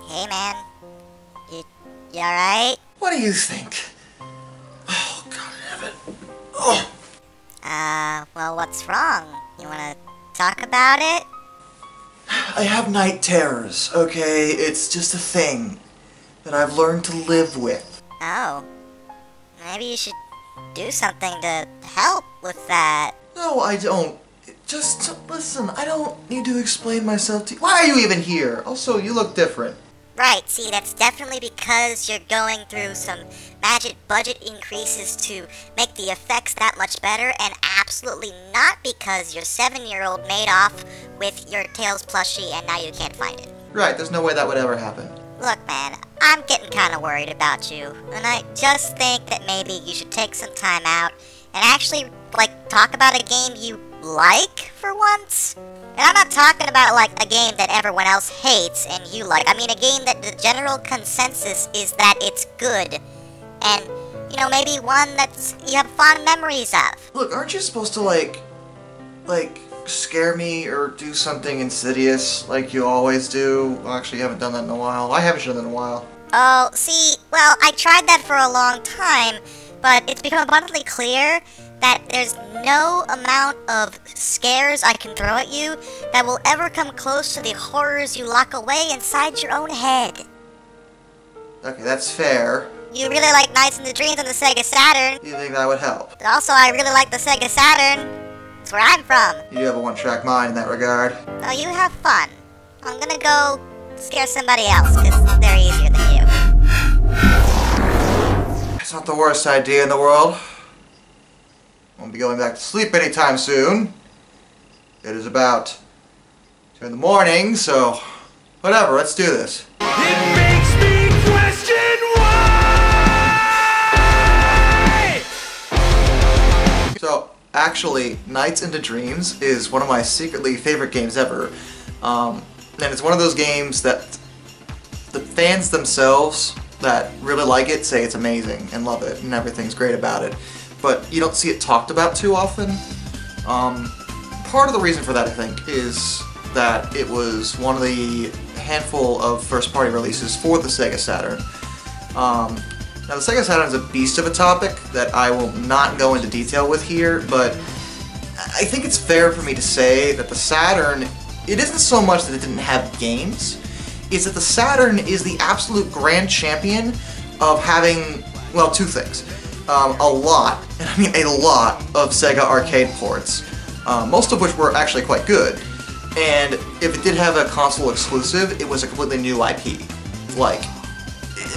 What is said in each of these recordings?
Hey man, you alright? What do you think? Oh, God damn it. Oh. Well, what's wrong? You wanna talk about it? I have night terrors, okay? It's just a thing that I've learned to live with. Oh. Maybe you should do something to help with that. No, I don't. Just listen, I don't need to explain myself to you. Why are you even here? Also, you look different. Right, see, that's definitely because you're going through some magic budget increases to make the effects that much better, and absolutely not because your 7-year-old made off with your Tails plushie and now you can't find it. Right, there's no way that would ever happen. Look, man, I'm getting kind of worried about you, and I just think that maybe you should take some time out and actually, like, talk about a game you like for once. And I'm not talking about, like, a game that everyone else hates and you like. I mean a game that the general consensus is that it's good. And, you know, maybe one that's you have fond memories of. Look, aren't you supposed to, like, scare me or do something insidious like you always do? Well, actually, you haven't done that in a while. I haven't done that in a while. Oh, see, well, I tried that for a long time, but it's become abundantly clear that there's no amount of scares I can throw at you that will ever come close to the horrors you lock away inside your own head. Okay, that's fair. You really like Nights into Dreams on the Sega Saturn. You think that would help? Also, I really like the Sega Saturn. That's where I'm from. You do have a one-track mind in that regard. Oh, you have fun. I'm gonna go scare somebody else, because they're easier than you. It's not the worst idea in the world. Won't be going back to sleep anytime soon. It is about 2 in the morning, so whatever, let's do this. It makes me question why! So, actually, Nights into Dreams is one of my secretly favorite games ever. And it's one of those games that the fans themselves that really like it say it's amazing and love it and everything's great about it. But you don't see it talked about too often. Part of the reason for that, I think, is that it was one of the handful of first-party releases for the Sega Saturn. Now, the Sega Saturn is a beast of a topic that I will not go into detail with here, but I think it's fair for me to say that the Saturn, it isn't so much that it didn't have games, it's that the Saturn is the absolute grand champion of having, well, two things. A lot, and I mean a lot, of Sega arcade ports, most of which were actually quite good. And if it did have a console exclusive, it was a completely new IP. Like,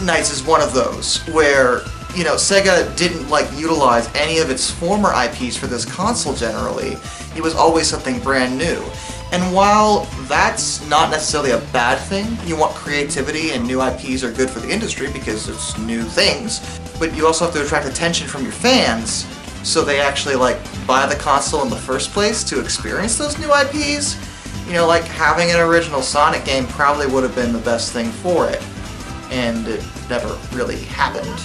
Nights is one of those, where, you know, Sega didn't, like, utilize any of its former IPs for this console generally. It was always something brand new. And while that's not necessarily a bad thing, you want creativity and new IPs are good for the industry because it's new things, but you also have to attract attention from your fans so they actually, like, buy the console in the first place to experience those new IPs. You know, like, having an original Sonic game probably would have been the best thing for it, and it never really happened.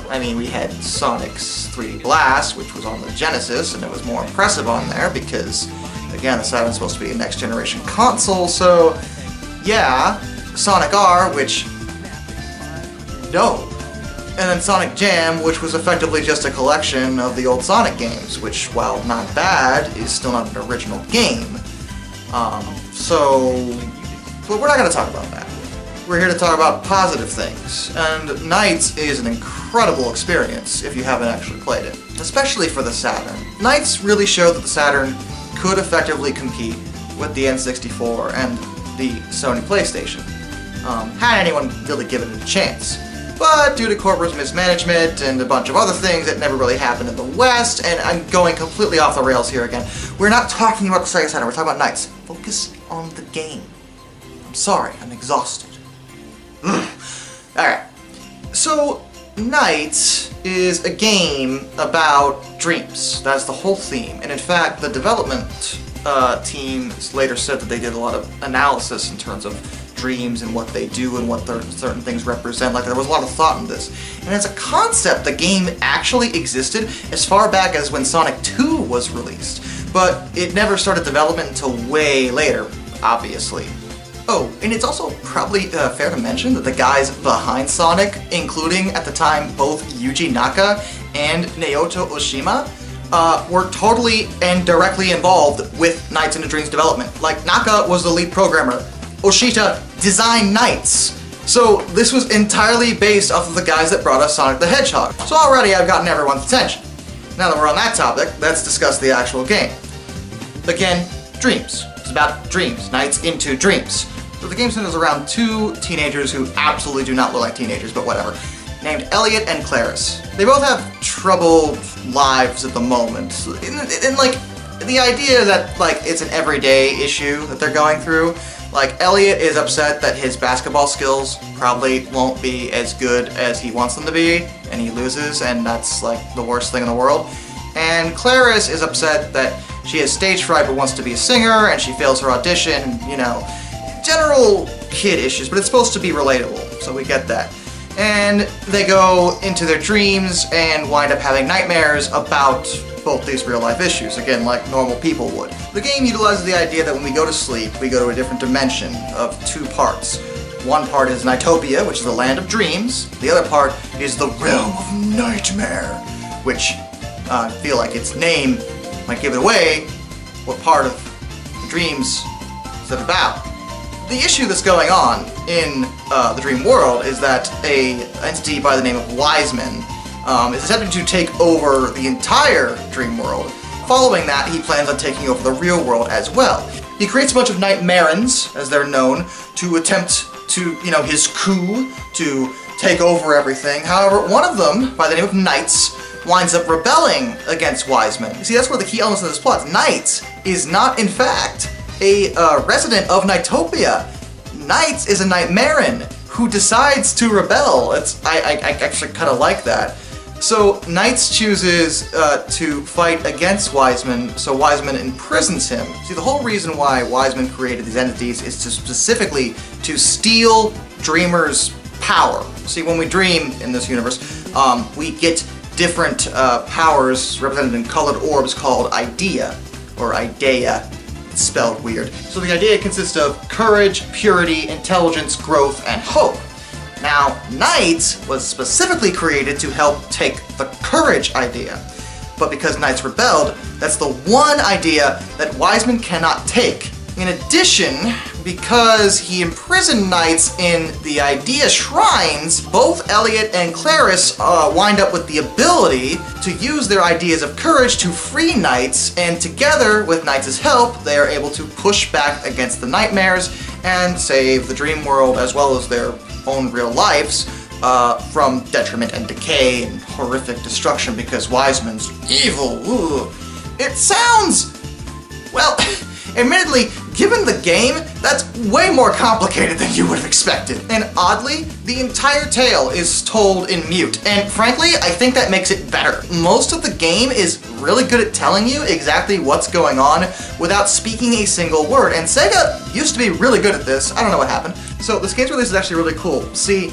I mean, we had Sonic's 3D Blast, which was on the Genesis, and it was more impressive on there because, again, the Saturn's supposed to be a next-generation console, so yeah, Sonic R, which, no. And then Sonic Jam, which was effectively just a collection of the old Sonic games, which, while not bad, is still not an original game. But we're not going to talk about that. We're here to talk about positive things, and Nights is an incredible experience if you haven't actually played it, especially for the Saturn. Nights really showed that the Saturn could effectively compete with the N64 and the Sony PlayStation, had anyone really given it a chance. But due to corporate mismanagement and a bunch of other things, it never really happened in the West, and I'm going completely off the rails here again. We're not talking about the Sega Saturn, we're talking about Nights. Focus on the game. sorry, I'm exhausted. Alright, so NiGHTS is a game about dreams. That's the whole theme, and in fact, the development team later said that they did a lot of analysis in terms of dreams and what they do and what certain things represent. Like, there was a lot of thought in this. And as a concept, the game actually existed as far back as when Sonic 2 was released, but it never started development until way later, obviously. Oh, and it's also probably fair to mention that the guys behind Sonic, including at the time both Yuji Naka and Naoto Oshima, were totally and directly involved with Nights into Dreams development. Like, Naka was the lead programmer. Oshita designed Nights. So this was entirely based off of the guys that brought us Sonic the Hedgehog. So already I've gotten everyone's attention. Now that we're on that topic, let's discuss the actual game. Again, dreams. It's about dreams. Nights into Dreams. So the game centers around two teenagers who absolutely do not look like teenagers, but whatever, named Elliot and Clarisse. They both have troubled lives at the moment. And like, the idea that like it's an everyday issue that they're going through. Like, Elliot is upset that his basketball skills probably won't be as good as he wants them to be, and he loses, and that's like the worst thing in the world. And Clarisse is upset that she has stage fright but wants to be a singer, and she fails her audition, you know, general kid issues, but it's supposed to be relatable, so we get that. And they go into their dreams and wind up having nightmares about both these real-life issues, again, like normal people would. The game utilizes the idea that when we go to sleep, we go to a different dimension of two parts. One part is NiGHTopia, which is the land of dreams. The other part is the realm of nightmare, which I feel like its name might give it away what part of the dreams is it about. The issue that's going on in the dream world is that an entity by the name of Wiseman is attempting to take over the entire dream world. Following that, he plans on taking over the real world as well. He creates a bunch of Nightmarens, as they're known, to attempt to, you know, his coup to take over everything. However, one of them, by the name of NiGHTS, winds up rebelling against Wiseman. You see, that's one of the key elements of this plot. NiGHTS is not, in fact, a resident of NiGHTopia. NiGHTS is a Nightmaren who decides to rebel. I actually kind of like that. So NiGHTS chooses to fight against Wiseman, so Wiseman imprisons him. See, the whole reason why Wiseman created these entities is to specifically to steal dreamers' power. See, when we dream in this universe, we get different powers represented in colored orbs called idea, or idea. It's spelled weird. So the idea consists of courage, purity, intelligence, growth, and hope. Now, NiGHTS was specifically created to help take the courage idea. But because NiGHTS rebelled, that's the one idea that Wiseman cannot take. In addition, because he imprisoned NiGHTS in the idea shrines, both Elliot and Clarisse wind up with the ability to use their ideas of courage to free NiGHTS, and together, with NiGHTS' help, they are able to push back against the nightmares and save the dream world as well as their own real lives from detriment and decay and horrific destruction because Wiseman's evil. Ooh. It sounds, well, admittedly, given the game, that's way more complicated than you would have expected. And oddly, the entire tale is told in mute, and frankly, I think that makes it better. Most of the game is really good at telling you exactly what's going on without speaking a single word, and Sega used to be really good at this. I don't know what happened. So this game's release is actually really cool. See,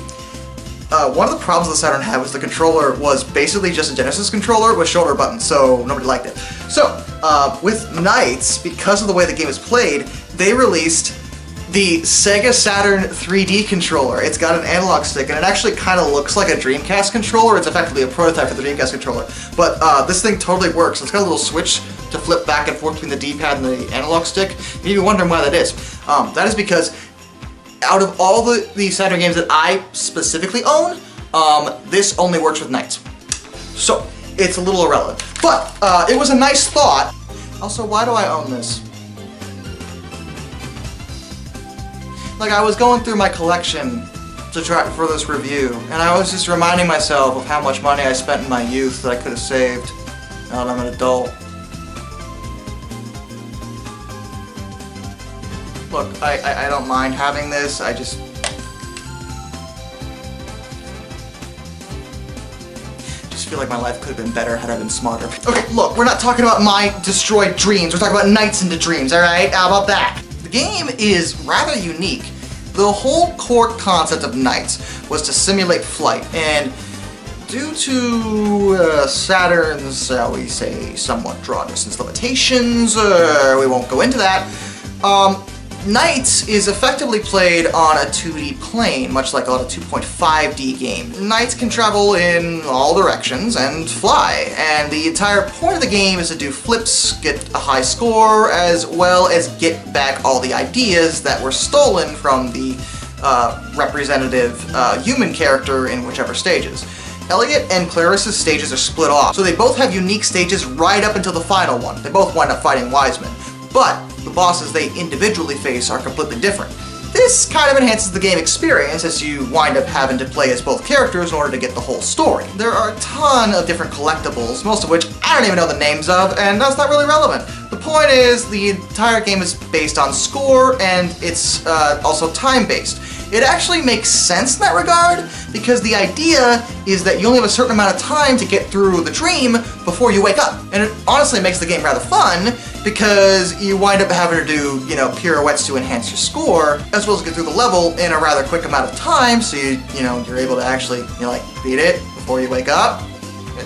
one of the problems the Saturn had was the controller was basically just a Genesis controller with shoulder buttons, so nobody liked it. So, with NiGHTS, because of the way the game is played, they released the Sega Saturn 3D controller. It's got an analog stick, and it actually kind of looks like a Dreamcast controller. It's effectively a prototype for the Dreamcast controller. But this thing totally works. It's got a little switch to flip back and forth between the D-pad and the analog stick. You may be wondering why that is. That is because out of all the Saturn games that I specifically own, this only works with NiGHTS. So, it's a little irrelevant. But, it was a nice thought. Also, why do I own this? Like, I was going through my collection to try for this review, and I was just reminding myself of how much money I spent in my youth that I could have saved now that I'm an adult. Look, I don't mind having this, I just feel like my life could have been better had I been smarter. Okay, look, we're not talking about my destroyed dreams, we're talking about Nights into Dreams, alright? How about that? The game is rather unique. The whole core concept of Nights was to simulate flight, and due to Saturn's, shall we say, somewhat draw distance limitations, we won't go into that, Nights is effectively played on a 2D plane, much like a lot of 2.5D game. Nights can travel in all directions and fly, and the entire point of the game is to do flips, get a high score, as well as get back all the ideas that were stolen from the representative human character in whichever stages. Elliot and Clarisse's stages are split off, so they both have unique stages right up until the final one. They both wind up fighting Wiseman, but the bosses they individually face are completely different. This kind of enhances the game experience as you wind up having to play as both characters in order to get the whole story. There are a ton of different collectibles, most of which I don't even know the names of, and that's not really relevant. The point is, the entire game is based on score, and it's also time-based. It actually makes sense in that regard, because the idea is that you only have a certain amount of time to get through the dream before you wake up. And it honestly makes the game rather fun, because you wind up having to do, you know, pirouettes to enhance your score, as well as get through the level in a rather quick amount of time, so you're able to actually, beat it before you wake up.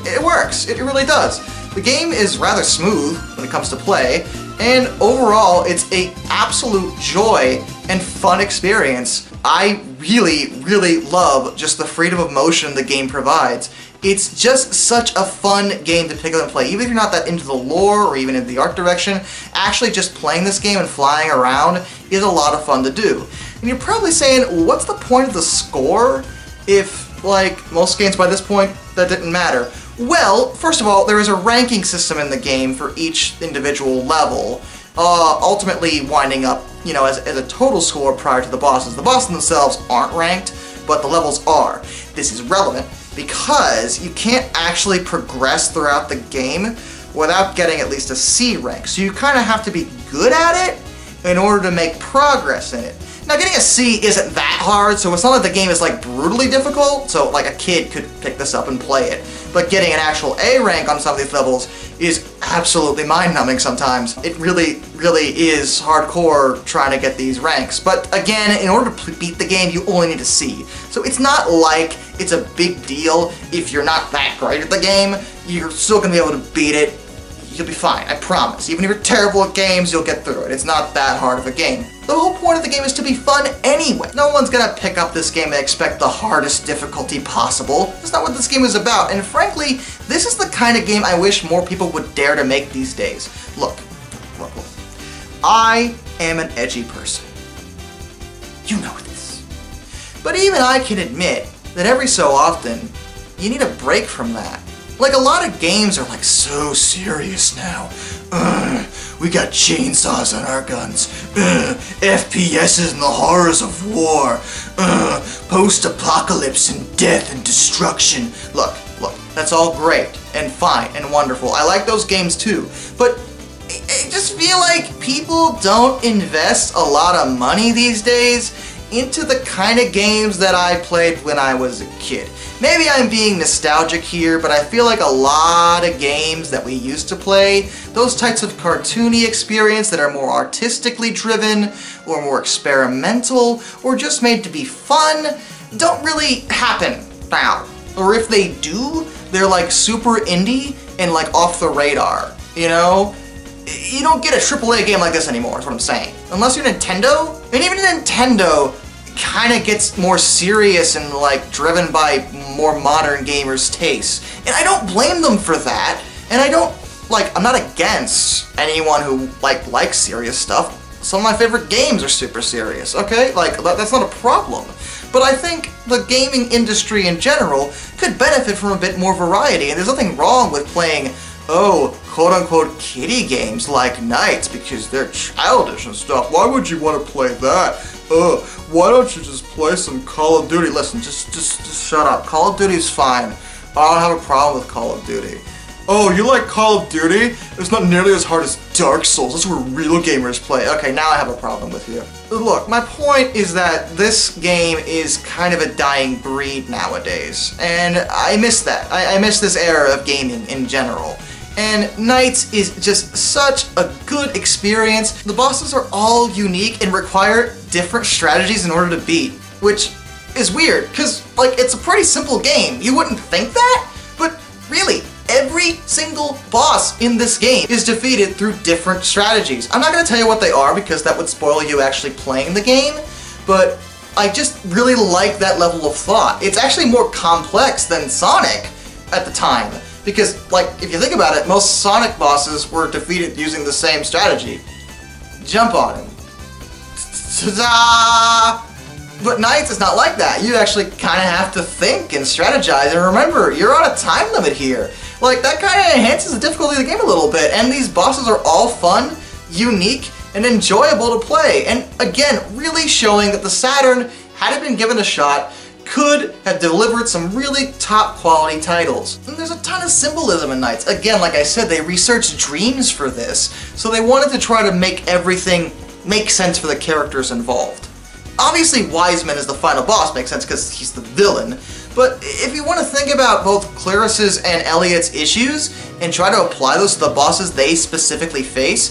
It works, it really does. The game is rather smooth when it comes to play, and overall, it's an absolute joy and fun experience. I really, really love just the freedom of motion the game provides. It's just such a fun game to pick up and play. Even if you're not that into the lore or even in the art direction, actually just playing this game and flying around is a lot of fun to do. And you're probably saying, what's the point of the score if, like most games by this point, that didn't matter? Well, first of all, there is a ranking system in the game for each individual level, ultimately winding up, as a total score prior to the bosses. The bosses themselves aren't ranked, but the levels are. This is relevant because you can't actually progress throughout the game without getting at least a C rank. So you kind of have to be good at it in order to make progress in it. Now, getting a C isn't that hard, so it's not like the game is like brutally difficult, so like a kid could pick this up and play it. But getting an actual A rank on some of these levels is absolutely mind-numbing sometimes. It really, really is hardcore trying to get these ranks. But again, in order to beat the game, you only need a C. So it's not like it's a big deal if you're not that great at the game. You're still going to be able to beat it. You'll be fine, I promise. Even if you're terrible at games, you'll get through it. It's not that hard of a game. The whole point of the game is to be fun anyway. No one's gonna pick up this game and expect the hardest difficulty possible. That's not what this game is about, and frankly, this is the kind of game I wish more people would dare to make these days. Look. I am an edgy person. You know this. But even I can admit that every so often, you need a break from that. Like, a lot of games are like so serious now. We got chainsaws on our guns. FPSs and the horrors of war. Post-apocalypse and death and destruction. Look, that's all great and fine and wonderful. I like those games too. But I just feel like people don't invest a lot of money these days into the kind of games that I played when I was a kid. Maybe I'm being nostalgic here, but I feel like a lot of games that we used to play, those types of cartoony experience that are more artistically driven, or more experimental, or just made to be fun, don't really happen now. Or if they do, they're like super indie and like off the radar, You don't get a AAA game like this anymore, is what I'm saying. Unless you're Nintendo, and even Nintendo kind of gets more serious and like driven by more modern gamers' tastes. And I don't blame them for that. And I'm not against anyone who likes serious stuff. Some of my favorite games are super serious, okay? That's not a problem. But I think the gaming industry in general could benefit from a bit more variety, and there's nothing wrong with playing, quote-unquote kiddie games like Nights because they're childish and stuff. Why would you want to play that? Why don't you just play some Call of Duty? Listen, just shut up. Call of Duty's fine. I don't have a problem with Call of Duty. Oh, you like Call of Duty? It's not nearly as hard as Dark Souls. That's where real gamers play. Okay, now I have a problem with you. Look, my point is that this game is kind of a dying breed nowadays, and I miss that. I miss this era of gaming in general. And NiGHTS is just such a good experience. The bosses are all unique and require different strategies in order to beat, which is weird, because, like, it's a pretty simple game. You wouldn't think that, but really, every single boss in this game is defeated through different strategies. I'm not going to tell you what they are because that would spoil you actually playing the game, but I just really like that level of thought. It's actually more complex than Sonic at the time, because, like, if you think about it, most Sonic bosses were defeated using the same strategy. Jump on him. Ta-da! But NiGHTS is not like that. You actually kind of have to think and strategize, and remember, you're on a time limit here. Like, that kind of enhances the difficulty of the game a little bit, and these bosses are all fun, unique, and enjoyable to play. And again, really showing that the Saturn, had it been given a shot, could have delivered some really top quality titles. And there's a ton of symbolism in NiGHTS. Again, like I said, they researched dreams for this, so they wanted to try to make everything make sense for the characters involved. Obviously, Wiseman is the final boss, makes sense because he's the villain, but if you want to think about both Clarisse's and Elliot's issues and try to apply those to the bosses they specifically face,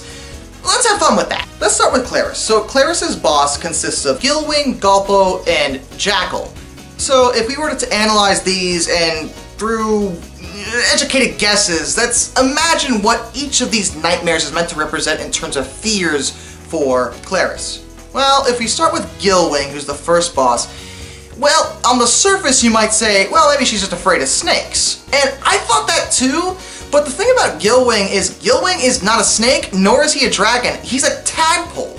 let's have fun with that. Let's start with Clarisse. So Clarisse's boss consists of Gilwing, Gulpo, and Jackal. So if we were to analyze these and through educated guesses, let's imagine what each of these nightmares is meant to represent in terms of fears for Clarisse. Well, if we start with Gilwing, who's the first boss, well, on the surface you might say, well, maybe she's just afraid of snakes. And I thought that too, but the thing about Gilwing is not a snake, nor is he a dragon. He's a tadpole.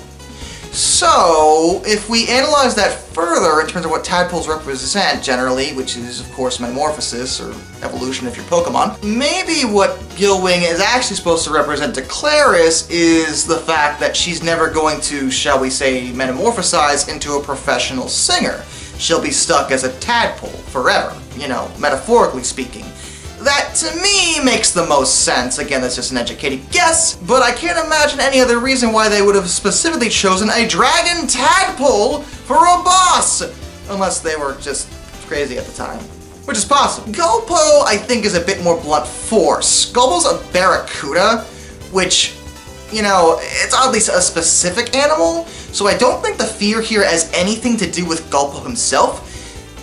So, if we analyze that further in terms of what tadpoles represent generally, which is, of course, metamorphosis or evolution if you're Pokemon, maybe what Gilwing is actually supposed to represent to Clarisse is the fact that she's never going to, shall we say, metamorphosize into a professional singer. She'll be stuck as a tadpole forever, you know, metaphorically speaking. That, to me, makes the most sense. Again, that's just an educated guess, but I can't imagine any other reason why they would have specifically chosen a dragon tadpole for a boss, unless they were just crazy at the time, which is possible. Gulpo, I think, is a bit more blunt force. Gulpo's a barracuda, which, you know, it's oddly a specific animal, so I don't think the fear here has anything to do with Gulpo himself.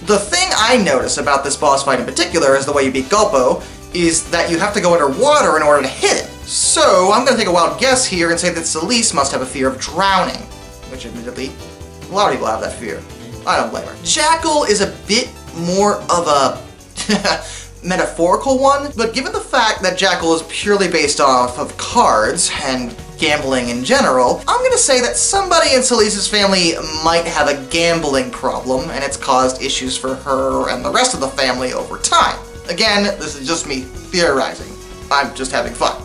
The thing I notice about this boss fight in particular is the way you beat Gulpo is that you have to go underwater in order to hit it. So I'm going to take a wild guess here and say that Celeste must have a fear of drowning, which admittedly, a lot of people have that fear. I don't blame her. Jackal is a bit more of a metaphorical one, but given the fact that Jackal is purely based off of cards and gambling in general, I'm gonna say that somebody in Celeste's family might have a gambling problem, and it's caused issues for her and the rest of the family over time. Again, this is just me theorizing. I'm just having fun.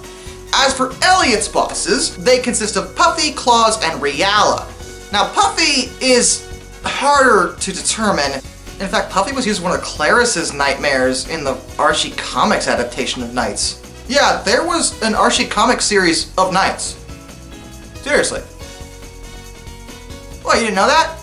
As for Elliot's bosses, they consist of Puffy, Claus, and Riala. Now, Puffy is harder to determine. In fact, Puffy was used in one of Clarisse's nightmares in the Archie Comics adaptation of NiGHTS. Yeah, there was an Archie Comics series of NiGHTS. Seriously. What, you didn't know that?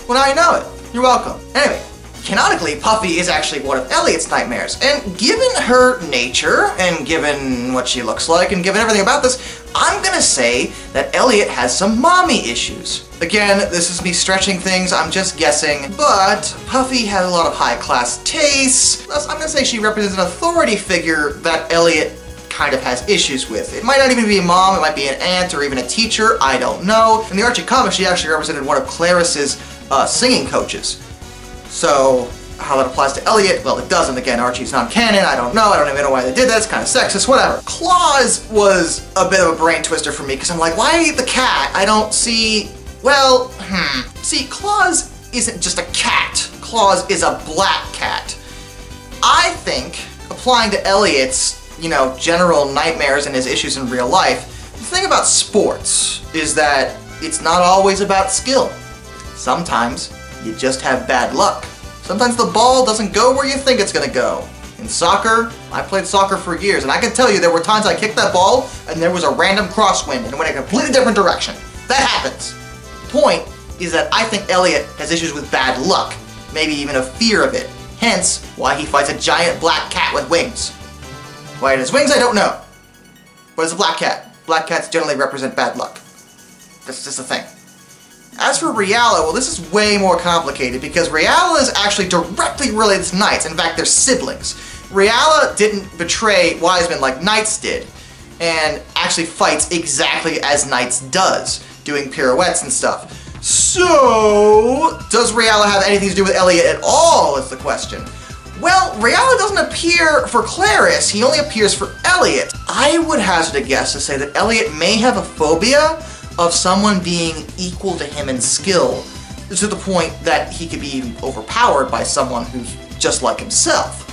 Well, now you know it. You're welcome. Anyway, canonically, Puffy is actually one of Elliot's nightmares, and given her nature, and given what she looks like, and given everything about this, I'm gonna say that Elliot has some mommy issues. Again, this is me stretching things, I'm just guessing, but Puffy has a lot of high-class tastes. Thus, I'm gonna say she represents an authority figure that Elliot kind of has issues with. It might not even be a mom, it might be an aunt, or even a teacher, I don't know. In the Archie comics, she actually represented one of Clarisse's singing coaches. So, how that applies to Elliot, well, it doesn't. Again, Archie's non-canon, I don't even know why they did that, it's kind of sexist, whatever. Claus was a bit of a brain twister for me, because I'm like, why the cat? I don't see, well, See, Claus isn't just a cat. Claus is a black cat. I think, applying to Elliot's, you know, general nightmares and his issues in real life, the thing about sports is that it's not always about skill. Sometimes you just have bad luck. Sometimes the ball doesn't go where you think it's gonna go. In soccer, I played soccer for years, and I can tell you there were times I kicked that ball and there was a random crosswind and it went a completely different direction. That happens. Point is that I think Elliot has issues with bad luck, maybe even a fear of it. Hence, why he fights a giant black cat with wings. Why it has wings, I don't know. But it's a black cat. Black cats generally represent bad luck. That's just a thing. As for Reala, well, this is way more complicated because Reala is actually directly related to NiGHTS. In fact, they're siblings. Reala didn't betray Wiseman like NiGHTS did, and actually fights exactly as NiGHTS does, doing pirouettes and stuff. So, does Reala have anything to do with Elliot at all, is the question. Well, Reala doesn't appear for Clarisse, he only appears for Elliot. I would hazard a guess to say that Elliot may have a phobia of someone being equal to him in skill, to the point that he could be overpowered by someone who's just like himself.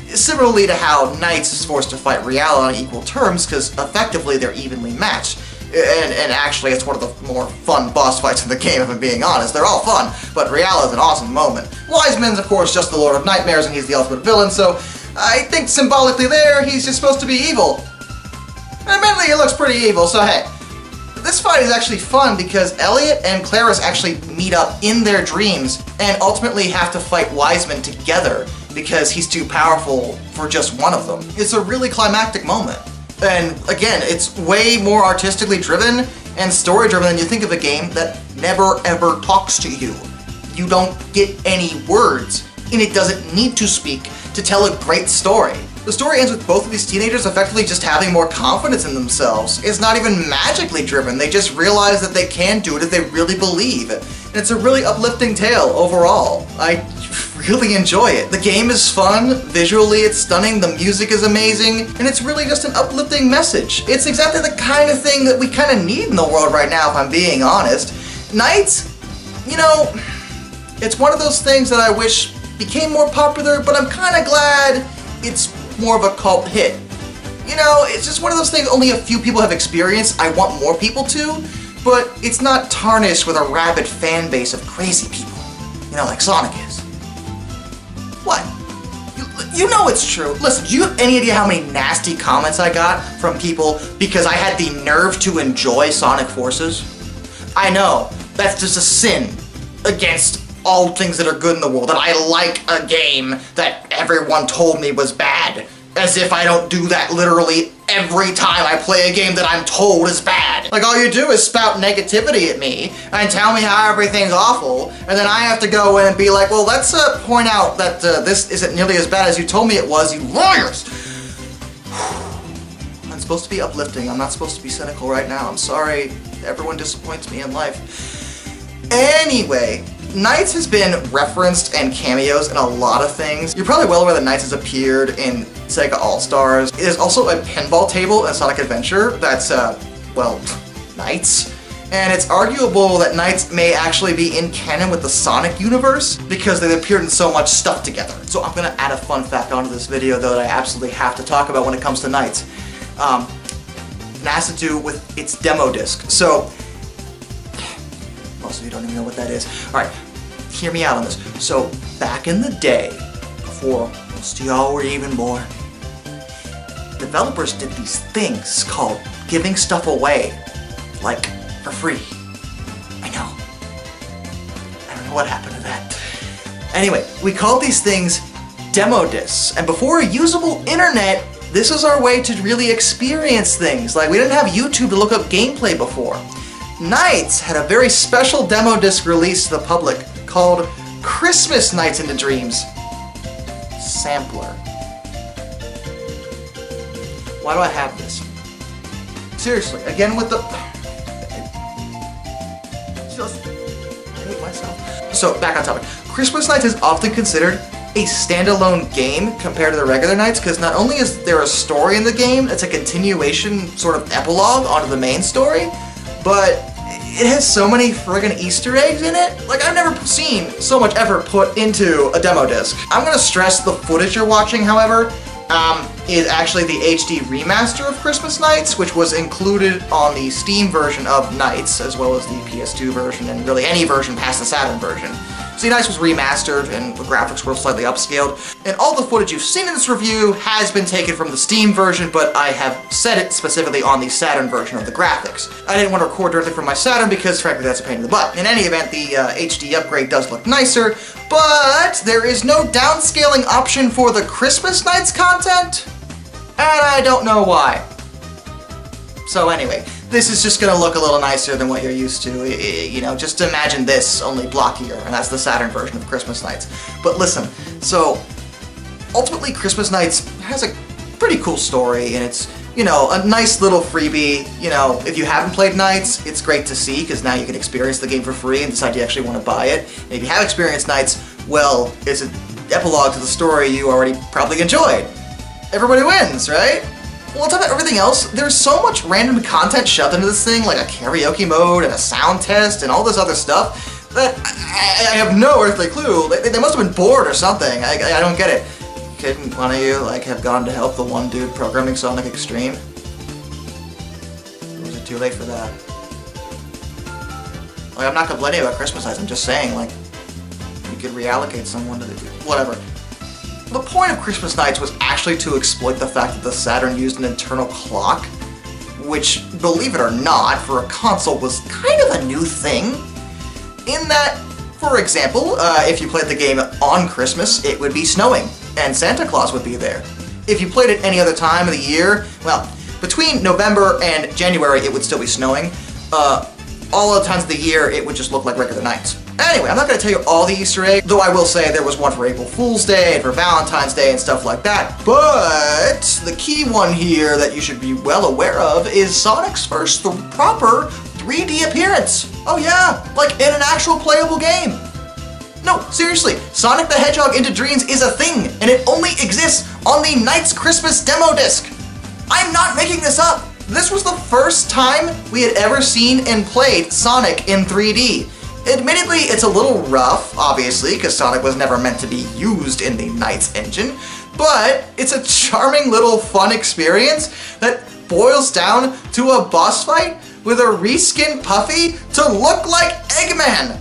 Similarly to how NiGHTS is forced to fight Reala on equal terms, because effectively they're evenly matched. And actually, it's one of the more fun boss fights in the game, if I'm being honest. They're all fun, but Reala is an awesome moment. Wiseman's, of course, just the Lord of Nightmares, and he's the ultimate villain, so I think symbolically there, he's just supposed to be evil. And admittedly, he looks pretty evil, so hey. This fight is actually fun because Elliot and Clarisse actually meet up in their dreams and ultimately have to fight Wiseman together because he's too powerful for just one of them. It's a really climactic moment. And again, it's way more artistically driven and story driven than you think of a game that never ever talks to you. You don't get any words, and it doesn't need to speak to tell a great story. The story ends with both of these teenagers effectively just having more confidence in themselves. It's not even magically driven, they just realize that they can do it if they really believe. And it's a really uplifting tale overall. I really enjoy it. The game is fun, visually it's stunning, the music is amazing, and it's really just an uplifting message. It's exactly the kind of thing that we kind of need in the world right now, if I'm being honest. NiGHTS, you know, it's one of those things that I wish became more popular, but I'm kind of glad it's more of a cult hit. You know, it's just one of those things only a few people have experienced. I want more people to, but it's not tarnished with a rabid fan base of crazy people. You know, like Sonic is. What? You know it's true. Listen, do you have any idea how many nasty comments I got from people because I had the nerve to enjoy Sonic Forces? I know, that's just a sin against all things that are good in the world, that I like a game that everyone told me was bad. As if I don't do that literally every time I play a game that I'm told is bad. Like, all you do is spout negativity at me and tell me how everything's awful, and then I have to go in and be like, well, let's point out that this isn't nearly as bad as you told me it was, you liars! I'm supposed to be uplifting, I'm not supposed to be cynical right now. I'm sorry, everyone disappoints me in life. Anyway, NiGHTS has been referenced and cameos in a lot of things. You're probably well aware that NiGHTS has appeared in Sega All-Stars. There's also a pinball table in Sonic Adventure that's, well, NiGHTS. And it's arguable that NiGHTS may actually be in canon with the Sonic universe because they've appeared in so much stuff together. So I'm gonna add a fun fact onto this video though that I absolutely have to talk about when it comes to NiGHTS. It has to do with its demo disc. So, most of you don't even know what that is. Alright, hear me out on this. So, back in the day, before most of y'all were even born, developers did these things called giving stuff away, like, for free. I know. I don't know what happened to that. Anyway, we called these things demo discs, and before a usable internet, this was our way to really experience things. Like, we didn't have YouTube to look up gameplay before. NiGHTS had a very special demo disc released to the public called Christmas Nights into Dreams Sampler. Why do I have this? Seriously, again with the... I hate myself. So, back on topic. Christmas Nights is often considered a standalone game compared to the regular NiGHTS because not only is there a story in the game, it's a continuation sort of epilogue onto the main story, but it has so many friggin' Easter eggs in it. Like, I've never seen so much effort put into a demo disc. I'm gonna stress the footage you're watching, however. is actually the HD remaster of Christmas Nights, which was included on the Steam version of Nights, as well as the PS2 version, and really any version past the Saturn version. See, Nights was remastered, and the graphics were slightly upscaled, and all the footage you've seen in this review has been taken from the Steam version, but I have set it specifically on the Saturn version of the graphics. I didn't want to record directly from my Saturn because, frankly, that's a pain in the butt. In any event, the HD upgrade does look nicer, but there is no downscaling option for the Christmas Nights content, and I don't know why. So anyway, this is just gonna look a little nicer than what you're used to. You know, just imagine this, only blockier, and that's the Saturn version of Christmas Nights. But listen, so ultimately Christmas Nights has a pretty cool story, and it's, you know, a nice little freebie. You know, if you haven't played Nights, it's great to see, because now you can experience the game for free and decide you actually want to buy it. And if you have experienced Nights, well, it's an epilogue to the story you already probably enjoyed. Everybody wins, right? Well, on top of everything else, there's so much random content shoved into this thing, like a karaoke mode and a sound test and all this other stuff, that I have no earthly clue. They must have been bored or something. I don't get it. Couldn't one of you, like, have gone to help the one dude programming Sonic Extreme? Or was it too late for that? Like, I'm not complaining about Christmas Nights, I'm just saying, like, you could reallocate someone to the... whatever. The point of Christmas Nights was actually to exploit the fact that the Saturn used an internal clock, which, believe it or not, for a console was kind of a new thing. In that, for example, if you played the game on Christmas, it would be snowing, and Santa Claus would be there. If you played it any other time of the year, well, between November and January it would still be snowing. All other times of the year it would just look like regular nights. Anyway, I'm not going to tell you all the Easter eggs, though I will say there was one for April Fool's Day and for Valentine's Day and stuff like that. But the key one here that you should be well aware of is Sonic's first proper 3D appearance. Oh yeah, like in an actual playable game. No, seriously, Sonic the Hedgehog Into Dreams is a thing, and it only exists on the Nights Christmas demo disc. I'm not making this up. This was the first time we had ever seen and played Sonic in 3D. Admittedly, it's a little rough, obviously, because Sonic was never meant to be used in the Nights engine, but it's a charming little fun experience that boils down to a boss fight with a reskinned Puffy to look like Eggman!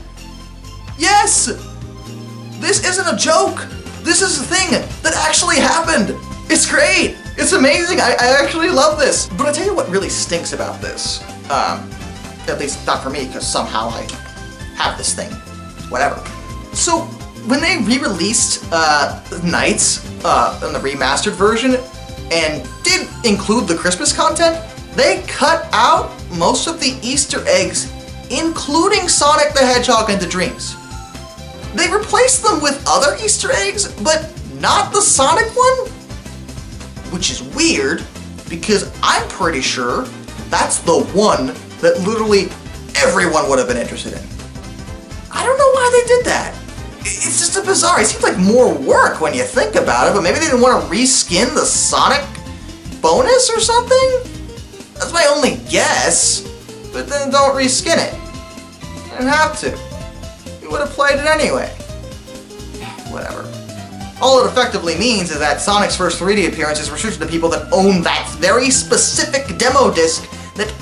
Yes! This isn't a joke! This is a thing that actually happened! It's great! It's amazing! I actually love this! But I'll tell you what really stinks about this. At least not for me, because somehow I have this thing. Whatever. So, when they re-released Nights in the remastered version, and did include the Christmas content, they cut out most of the Easter eggs, including Sonic the Hedgehog Into Dreams. They replaced them with other Easter eggs, but not the Sonic one? Which is weird, because I'm pretty sure that's the one that literally everyone would have been interested in. I don't know why they did that. It's just a bizarre, it seems like more work when you think about it, but maybe they didn't want to reskin the Sonic bonus or something? That's my only guess, but then don't reskin it. You didn't have to. You would have played it anyway. Whatever. All it effectively means is that Sonic's first 3D appearance is restricted to people that own that very specific demo disc that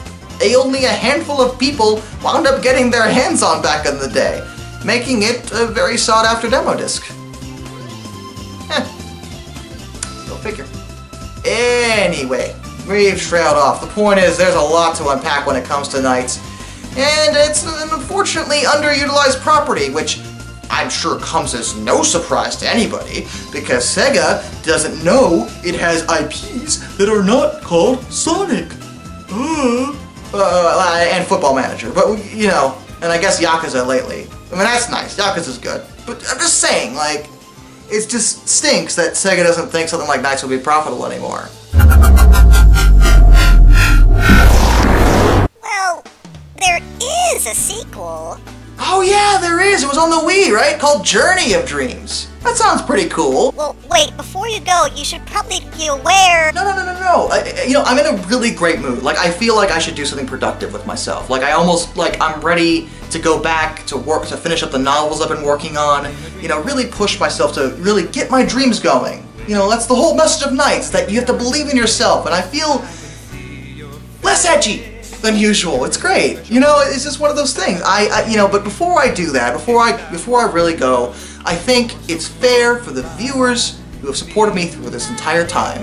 only a handful of people wound up getting their hands on back in the day, making it a very sought-after demo disc. Go figure. Anyway, we've trailed off. The point is, there's a lot to unpack when it comes to Nights, and it's an unfortunately underutilized property, which I'm sure comes as no surprise to anybody, because Sega doesn't know it has IPs that are not called Sonic. And Football Manager, but you know, and I guess Yakuza lately. I mean, that's nice, Yakuza's good. But I'm just saying, like, it just stinks that Sega doesn't think something like Nights will be profitable anymore. Well, there is a sequel. Oh yeah, there is! It was on the Wii, right? Called Journey of Dreams. That sounds pretty cool. Well, wait, before you go, you should probably be aware... No. You know, I'm in a really great mood. Like, I feel like I should do something productive with myself. Like, I'm ready to go back to work, to finish up the novels I've been working on. You know, really push myself to really get my dreams going. You know, that's the whole message of Nights, that you have to believe in yourself, and I feel less edgy than usual. It's great. You know, it's just one of those things. You know, but before I do that, before I really go, I think it's fair for the viewers who have supported me through this entire time,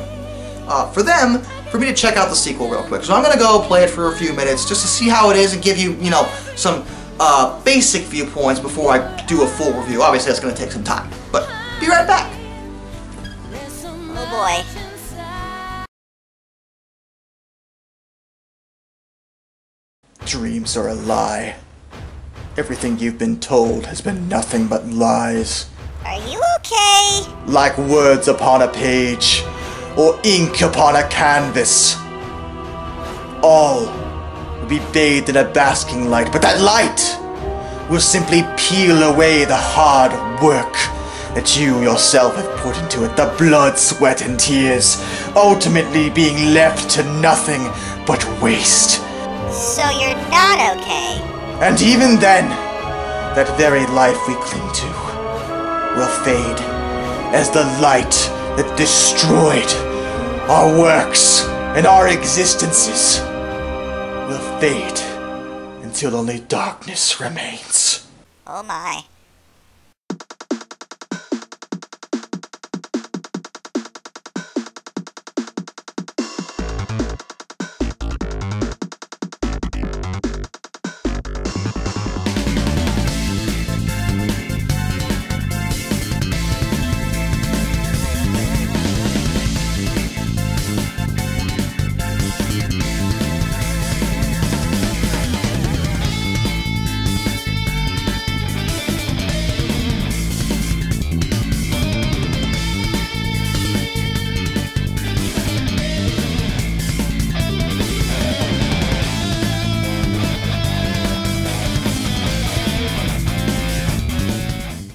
for me to check out the sequel real quick. So I'm gonna go play it for a few minutes just to see how it is and give you, you know, some basic viewpoints before I do a full review. Obviously, that's gonna take some time, but be right back. Oh boy. Dreams are a lie. Everything you've been told has been nothing but lies. Are you okay? Like words upon a page, or ink upon a canvas. All will be bathed in a basking light, but that light will simply peel away the hard work that you yourself have put into it, the blood, sweat, and tears, ultimately being left to nothing but waste. So you're not okay? And even then, that very life we cling to will fade as the light that destroyed our works and our existences will fade until only darkness remains. Oh my.